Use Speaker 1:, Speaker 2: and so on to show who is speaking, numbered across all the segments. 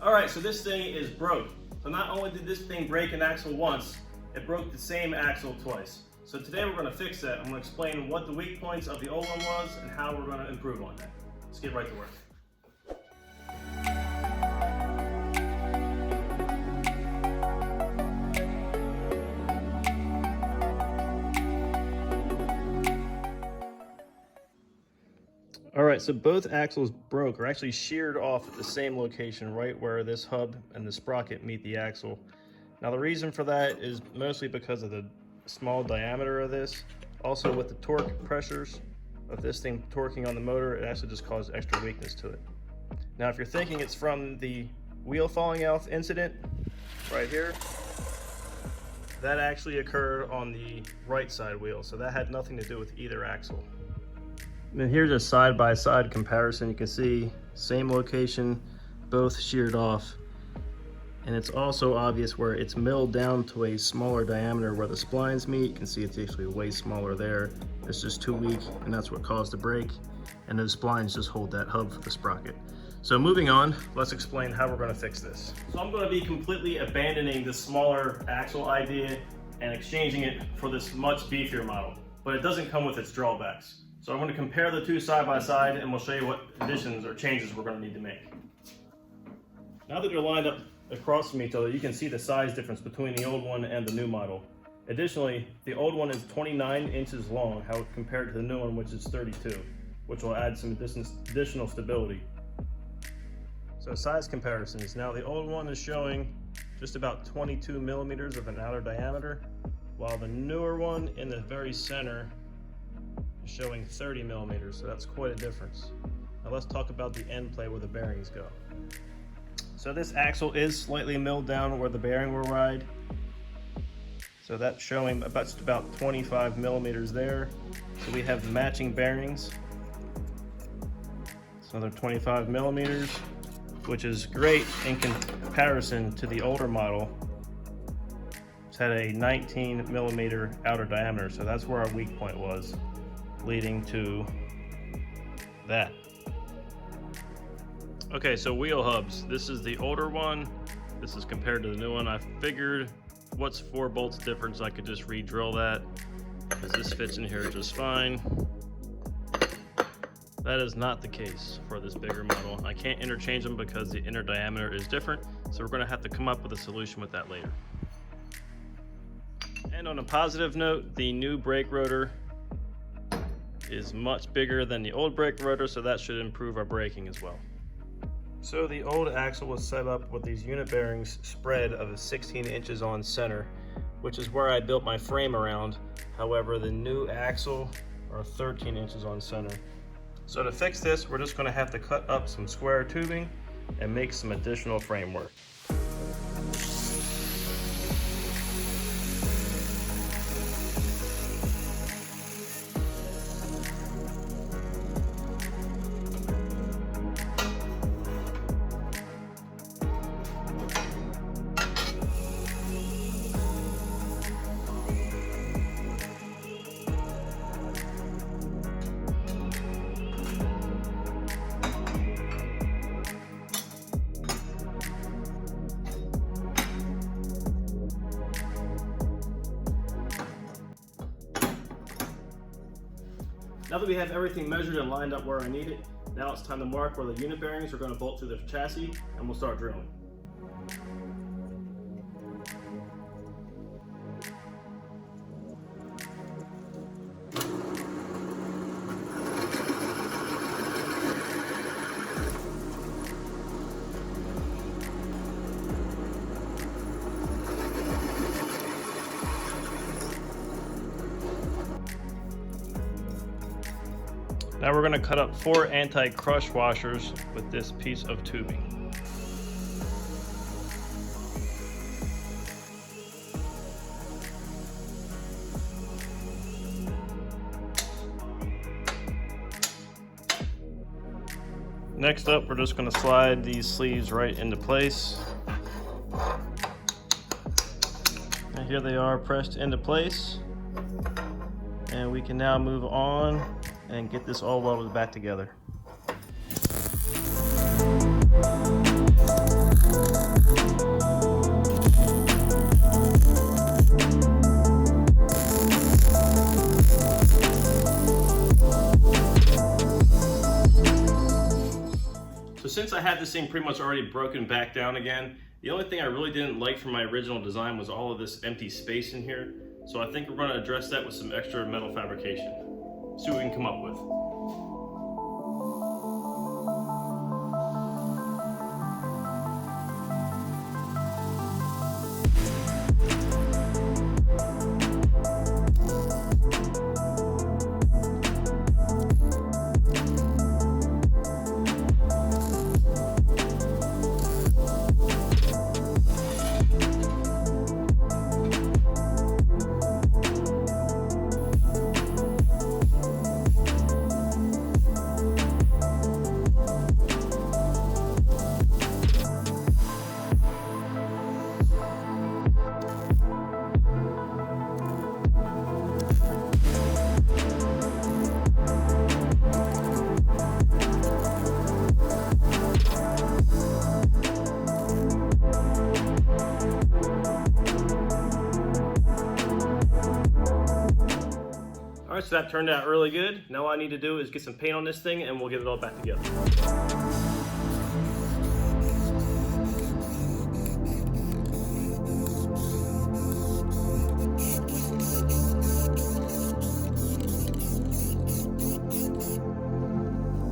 Speaker 1: Alright, so this thing is broke. So not only did this thing break an axle once, it broke the same axle twice. So today we're going to fix that. I'm going to explain what the weak points of the old one was and how we're going to improve on that. Let's get right to work. Alright, so both axles broke, or actually sheared off at the same location, right where this hub and the sprocket meet the axle. Now the reason for that is mostly because of the small diameter of this. Also with the torque pressures of this thing torquing on the motor, it actually just caused extra weakness to it. Now if you're thinking it's from the wheel falling out incident, right here, that actually occurred on the right side wheel, so that had nothing to do with either axle. And here's a side-by-side comparison. You can see same location, both sheared off. And it's also obvious where it's milled down to a smaller diameter where the splines meet. You can see it's actually way smaller there. It's just too weak, and that's what caused the break. And those splines just hold that hub for the sprocket. So moving on, let's explain how we're going to fix this. So I'm going to be completely abandoning this smaller axle idea and exchanging it for this much beefier model. But it doesn't come with its drawbacks. So I'm going to compare the two side by side, and we'll show you what additions or changes we're going to need to make. Now that they're lined up across from each other, you can see the size difference between the old one and the new model. Additionally, the old one is 29 inches long, how compared to the new one, which is 32, which will add some additional stability. So size comparisons. Now the old one is showing just about 22 millimeters of an outer diameter, while the newer one in the very center showing 30 millimeters, so that's quite a difference. Now let's talk about the end plate where the bearings go. So this axle is slightly milled down where the bearing will ride. So that's showing just about 25 millimeters there. So we have matching bearings. So they're 25 millimeters, which is great in comparison to the older model. It's had a 19 millimeter outer diameter, so that's where our weak point was, leading to that. Okay, so wheel hubs. This is the older one. This is compared to the new one. I figured what's 4 bolts difference, I could just re-drill that, because this fits in here just fine. That is not the case for this bigger model. I can't interchange them because the inner diameter is different, so we're gonna have to come up with a solution with that later. And on a positive note, the new brake rotor is much bigger than the old brake rotor, so that should improve our braking as well. So the old axle was set up with these unit bearings spread of 16 inches on center, which is where I built my frame around. However, the new axle are 13 inches on center. So to fix this, we're just going to have to cut up some square tubing and make some additional framework. Now that we have everything measured and lined up where I need it, now it's time to mark where the unit bearings are going to bolt to the chassis, and we'll start drilling. Now we're going to cut up 4 anti-crush washers with this piece of tubing. Next up, we're just going to slide these sleeves right into place. And here they are pressed into place. And we can now move on and get this all welded back together. have this thing pretty much already broken back down again. The only thing I really didn't like from my original design was all of this empty space in here. So I think we're going to address that with some extra metal fabrication. See what we can come up with. Alright, so that turned out really good. Now all I need to do is get some paint on this thing and we'll get it all back together.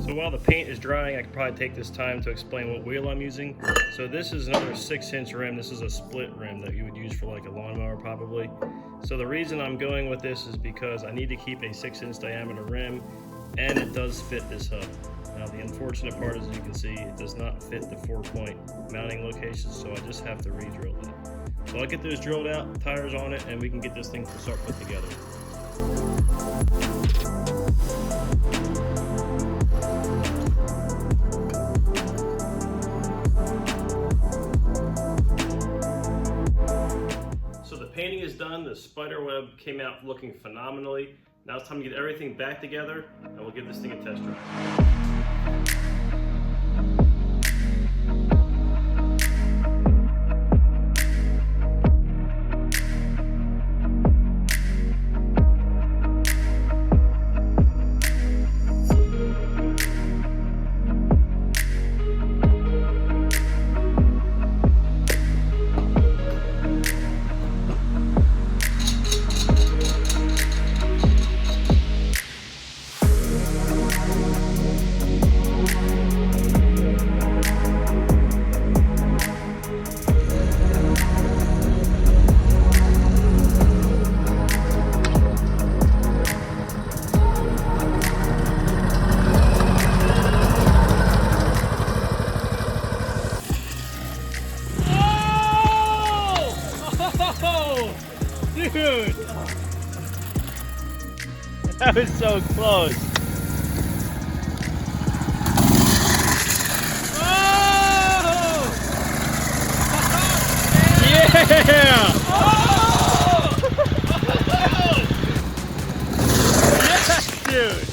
Speaker 1: So while the paint is drying, I could probably take this time to explain what wheel I'm using. So this is another 6-inch rim. This is a split rim that you would use for like a lawnmower probably. So the reason I'm going with this is because I need to keep a 6-inch diameter rim, and it does fit this hub. Now the unfortunate part is, as you can see, it does not fit the 4-point mounting locations, so I just have to re-drill that. So I'll get those drilled out, tires on it, and we can get this thing to start put together. Painting is done. The spider web came out looking phenomenally. Now it's time to get everything back together and we'll give this thing a test drive. Dude! That was so close. Oh! Yeah! Oh! Yes, dude!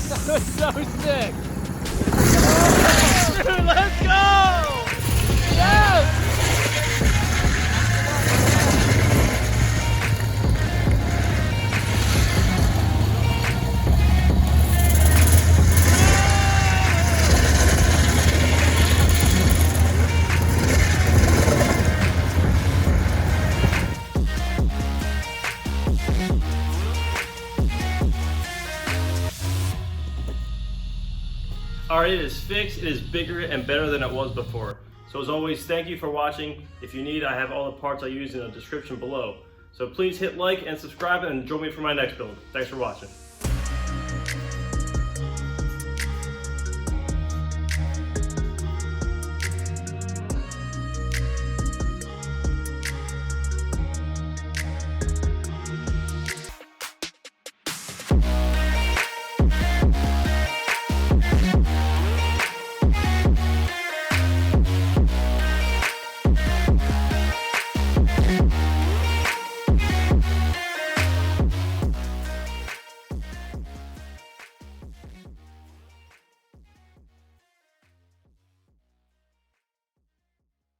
Speaker 1: That was so sick! Dude, let's go! Yes! Alright, it is fixed, it is bigger and better than it was before. So as always, thank you for watching. If you need, I have all the parts I use in the description below. So please hit like and subscribe and join me for my next build. Thanks for watching.